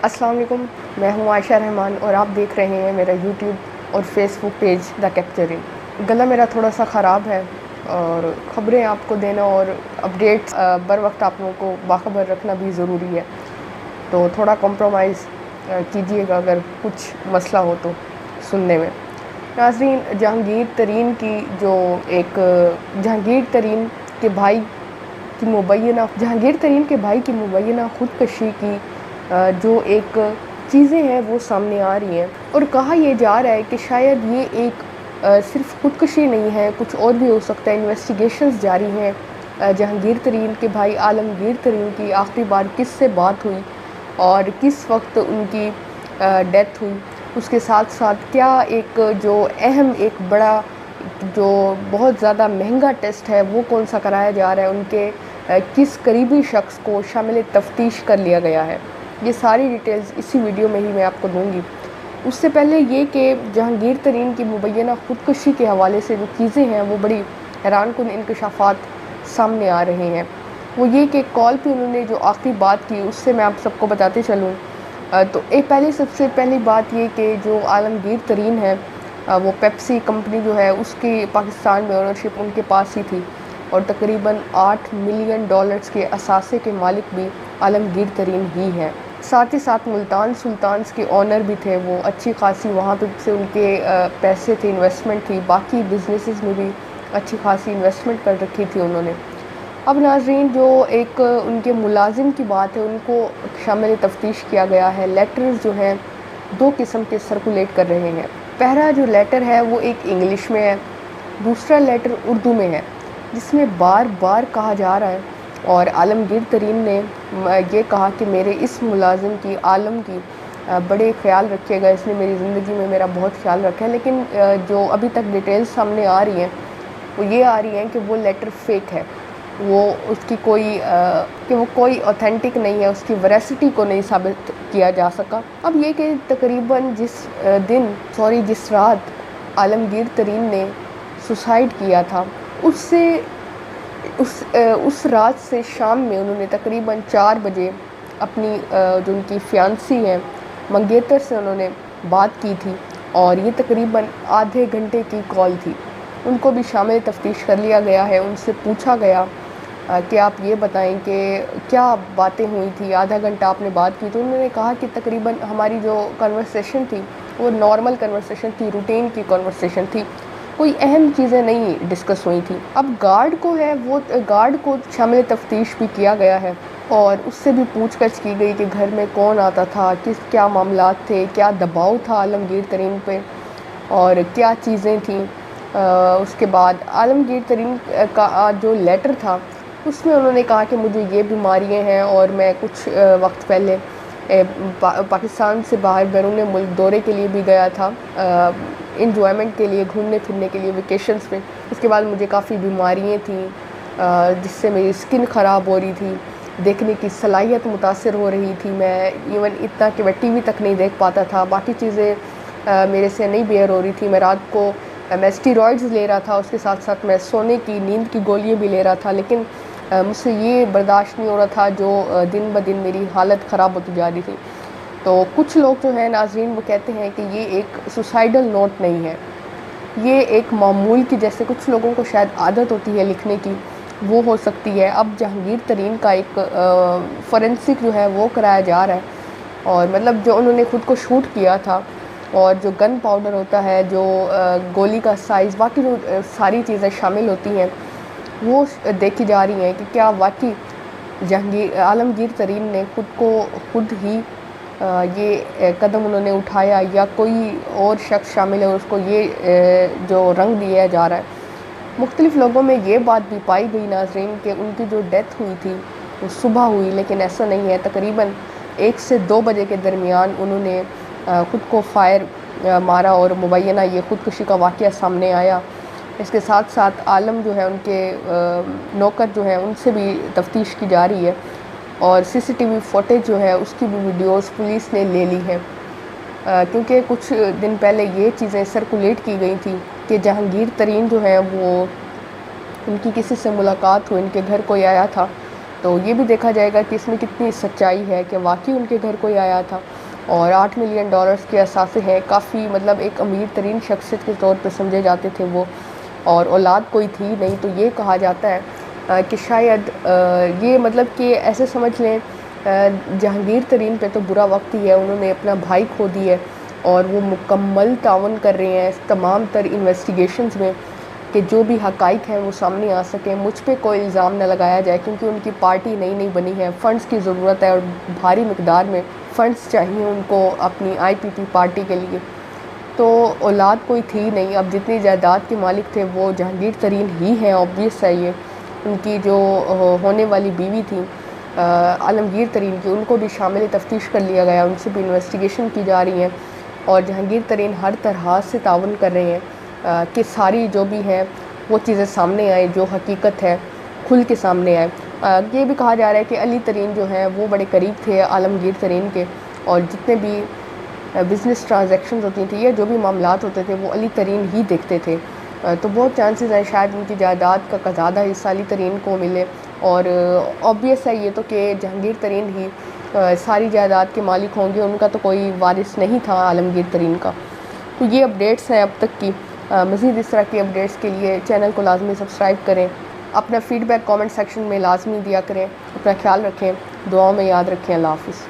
السلام علیکم، میں ہوں عائشہ رحمان اور آپ دیکھ رہے ہیں میرا یوٹیوب اور فیس بک پیج دا کیپچرنگ۔ گلا میرا تھوڑا سا خراب ہے اور خبریں آپ کو دینا اور اپڈیٹس بر وقت آپ لوگوں کو باخبر رکھنا بھی ضروری ہے، تو تھوڑا کمپرومائز کیجیے گا اگر کچھ مسئلہ ہو تو سننے میں۔ ناظرین، جہانگیر ترین کے بھائی کی مبینہ خودکشی کی جو ایک چیزیں ہیں وہ سامنے آ رہی ہیں، اور کہا یہ جا رہا ہے کہ شاید یہ ایک صرف خودکشی نہیں ہے، کچھ اور بھی ہو سکتا ہے۔ انویسٹیگیشنز جاری ہیں۔ جہانگیر ترین کے بھائی عالمگیر ترین کی آخری بار کس سے بات ہوئی اور کس وقت ان کی ڈیتھ ہوئی، اس کے ساتھ ساتھ کیا ایک بڑا جو بہت زیادہ مہنگا ٹیسٹ ہے وہ کون سا کرایا جا رہا ہے، ان کے کس قریبی شخص کو شامل تفتیش کر لیا گیا ہے، یہ ساری ڈیٹیلز اسی ویڈیو میں ہی میں آپ کو دوں گی۔ اس سے پہلے یہ کہ جہانگیر ترین کی مبینہ خودکشی کے حوالے سے جو چیزیں ہیں وہ بڑی حیران کن انکشافات سامنے آ رہے ہیں، وہ یہ کہ کال پہ انہوں نے جو آخری بات کی اس سے میں آپ سب کو بتاتے چلوں۔ تو سب سے پہلی بات یہ کہ جو عالمگیر ترین ہے وہ پیپسی کمپنی جو ہے اس کی پاکستان میں اونرشپ ان کے پاس ہی تھی، اور تقریباً $8 ملین کے اثاثے کے مالک بھی عالمگیر ترین ہی ہیں۔ ساتھ ہی ساتھ ملتان سلطانز کے آنر بھی تھے، وہ اچھی خاصی وہاں پہ سے ان کے پیسے تھے، انویسٹمنٹ تھی، باقی بزنسز میں بھی اچھی خاصی انویسٹمنٹ کر رکھی تھی انہوں نے۔ اب ناظرین، جو ایک ان کے ملازم کی بات ہے ان کو شامل تفتیش کیا گیا ہے۔ لیٹرز جو ہیں 2 قسم کے سرکولیٹ کر رہے ہیں۔ پہلا جو لیٹر ہے وہ ایک انگلش میں ہے، دوسرا لیٹر اردو میں ہے، جس میں بار بار کہا جا رہا ہے، اور عالمگیر ترین نے یہ کہا کہ میرے اس ملازم کی عالم کی بڑے خیال رکھیے گا، اس نے میری زندگی میں میرا بہت خیال رکھا ہے۔ لیکن جو ابھی تک ڈیٹیلز سامنے آ رہی ہیں وہ یہ آ رہی ہیں کہ وہ لیٹر فیک ہے، وہ اس کی کوئی اوتھینٹک نہیں ہے، اس کی ویراسٹی کو نہیں ثابت کیا جا سکا۔ اب یہ کہ تقریباً جس رات عالمگیر ترین نے سوسائڈ کیا تھا اس رات سے شام میں انہوں نے تقریباً 4 بجے اپنی جو ان کی فیانسی ہیں منگیتر سے انہوں نے بات کی تھی، اور یہ تقریباً آدھے گھنٹے کی کال تھی۔ ان کو بھی شامل تفتیش کر لیا گیا ہے، ان سے پوچھا گیا کہ آپ یہ بتائیں کہ کیا باتیں ہوئی تھی، آدھا گھنٹہ آپ نے بات کی، تو انہوں نے کہا کہ تقریباً ہماری جو کنورسیشن تھی وہ نارمل کنورسیشن تھی، روٹین کی کنورسیشن تھی، کوئی اہم چیزیں نہیں ڈسکس ہوئی تھی۔ اب گارڈ کو شامل تفتیش بھی کیا گیا ہے، اور اس سے بھی پوچھ گچھ کی گئی کہ گھر میں کون آتا تھا، کیا معاملات تھے، کیا دباؤ تھا عالمگیر ترین پہ، اور کیا چیزیں تھیں۔ اس کے بعد عالمگیر ترین کا جو لیٹر تھا اس میں انہوں نے کہا کہ مجھے یہ بیماریاں ہیں، اور میں کچھ وقت پہلے پاکستان سے باہر بیرون ملک دورے کے لیے بھی گیا تھا، انجوائمنٹ کے لیے، گھومنے پھرنے کے لیے ویکیشنز پہ۔ اس کے بعد مجھے کافی بیماریاں تھیں جس سے میری اسکن خراب ہو رہی تھی، دیکھنے کی صلاحیت متاثر ہو رہی تھی، میں ایون اتنا کہ میں ٹی وی تک نہیں دیکھ پاتا تھا، باقی چیزیں میرے سے نہیں بیئر ہو رہی تھی، میں رات کو میں اسٹیرائڈز لے رہا تھا، اس کے ساتھ ساتھ میں سونے کی نیند کی گولیاں بھی لے رہا تھا، لیکن مجھ سے یہ برداشت نہیں ہو رہا تھا جو دن بدن میری حالت خراب ہوتی جا رہی تھی۔ تو کچھ لوگ جو ہیں ناظرین وہ کہتے ہیں کہ یہ ایک سوسائڈل نوٹ نہیں ہے، یہ ایک معمول کی، جیسے کچھ لوگوں کو شاید عادت ہوتی ہے لکھنے کی، وہ ہو سکتی ہے۔ اب جہانگیر ترین کا ایک فورینسک جو ہے وہ کرایا جا رہا ہے، اور مطلب جو انہوں نے خود کو شوٹ کیا تھا، اور جو گن پاؤڈر ہوتا ہے، جو گولی کا سائز، باقی جو ساری چیزیں شامل ہوتی ہیں وہ دیکھی جا رہی ہیں کہ کیا واقعی عالمگیر ترین نے خود ہی یہ قدم انہوں نے اٹھایا، یا کوئی اور شخص شامل ہے اور اس کو یہ جو رنگ دیا جا رہا ہے۔ مختلف لوگوں میں یہ بات بھی پائی گئی ناظرین کہ ان کی جو ڈیتھ ہوئی تھی وہ صبح ہوئی، لیکن ایسا نہیں ہے، تقریباً 1 سے 2 بجے کے درمیان انہوں نے خود کو فائر مارا، اور مبینہ یہ خودکشی کا واقعہ سامنے آیا۔ اس کے ساتھ ساتھ عالم جو ہے، ان کے نوکر جو ہیں، ان سے بھی تفتیش کی جا رہی ہے، اور CCTV فوٹیج جو ہے اس کی بھی ویڈیوز پولیس نے لے لی ہے، کیونکہ کچھ دن پہلے یہ چیزیں سرکولیٹ کی گئی تھی کہ جہانگیر ترین جو ہے وہ ان کی کسی سے ملاقات ہوئی، ان کے گھر کوئی آیا تھا، تو یہ بھی دیکھا جائے گا کہ اس میں کتنی سچائی ہے کہ واقعی ان کے گھر کوئی آیا تھا۔ اور $8 ملین کے اثاثے ہیں. کافی مطلب ایک امیر ترین شخصیت کے طور پہ سمجھے جاتے تھے وہ، اور اولاد کوئی تھی نہیں. تو یہ کہا جاتا ہے کہ شاید یہ مطلب کہ ایسے سمجھ لیں جہانگیر ترین پہ تو برا وقت ہی ہے. انہوں نے اپنا بھائی کھو دی ہے اور وہ مکمل تعاون کر رہے ہیں تمام تر انویسٹیگیشنز میں کہ جو بھی حقائق ہیں وہ سامنے آ سکیں. مجھ پہ کوئی الزام نہ لگایا جائے کیونکہ ان کی پارٹی نئی بنی ہے، فنڈز کی ضرورت ہے اور بھاری مقدار میں فنڈز چاہیے ان کو اپنی IPP پارٹی کے لیے. تو اولاد کوئی تھی نہیں. اب جتنی جائیداد کے مالک تھے وہ جہانگیر ترین ہی ہیں، آبویس ہے یہ. ان کی جو ہونے والی بیوی تھی عالمگیر ترین کی، ان کو بھی شامل تفتیش کر لیا گیا، ان سے بھی انویسٹیگیشن کی جا رہی ہیں. اور جہانگیر ترین ہر طرح سے تعاون کر رہے ہیں کہ ساری جو بھی ہیں وہ چیزیں سامنے آئیں، جو حقیقت ہے کھل کے سامنے آئے. یہ بھی کہا جا رہا ہے کہ علی ترین جو ہیں وہ بڑے قریب تھے عالمگیر ترین کے، اور جتنے بھی بزنس ٹرانزیکشنز ہوتی تھیں یا جو بھی معاملات ہوتے تھے وہ علی ترین ہی دیکھتے تھے. تو بہت چانسز ہیں شاید ان کی جائیداد کا زیادہ حصہ علی ترین کو ملے. اور آبویس ہے یہ تو کہ جہانگیر ترین ہی ساری جائیداد کے مالک ہوں گے، ان کا تو کوئی وارث نہیں تھا عالمگیر ترین کا. تو یہ اپڈیٹس ہیں اب تک کی. مزید اس طرح کی اپڈیٹس کے لیے چینل کو لازمی سبسکرائب کریں. اپنا فیڈ بیک کامنٹ سیکشن میں لازمی دیا کریں. اپنا خیال رکھیں، دعاؤں میں یاد رکھیں. اللہ حافظ.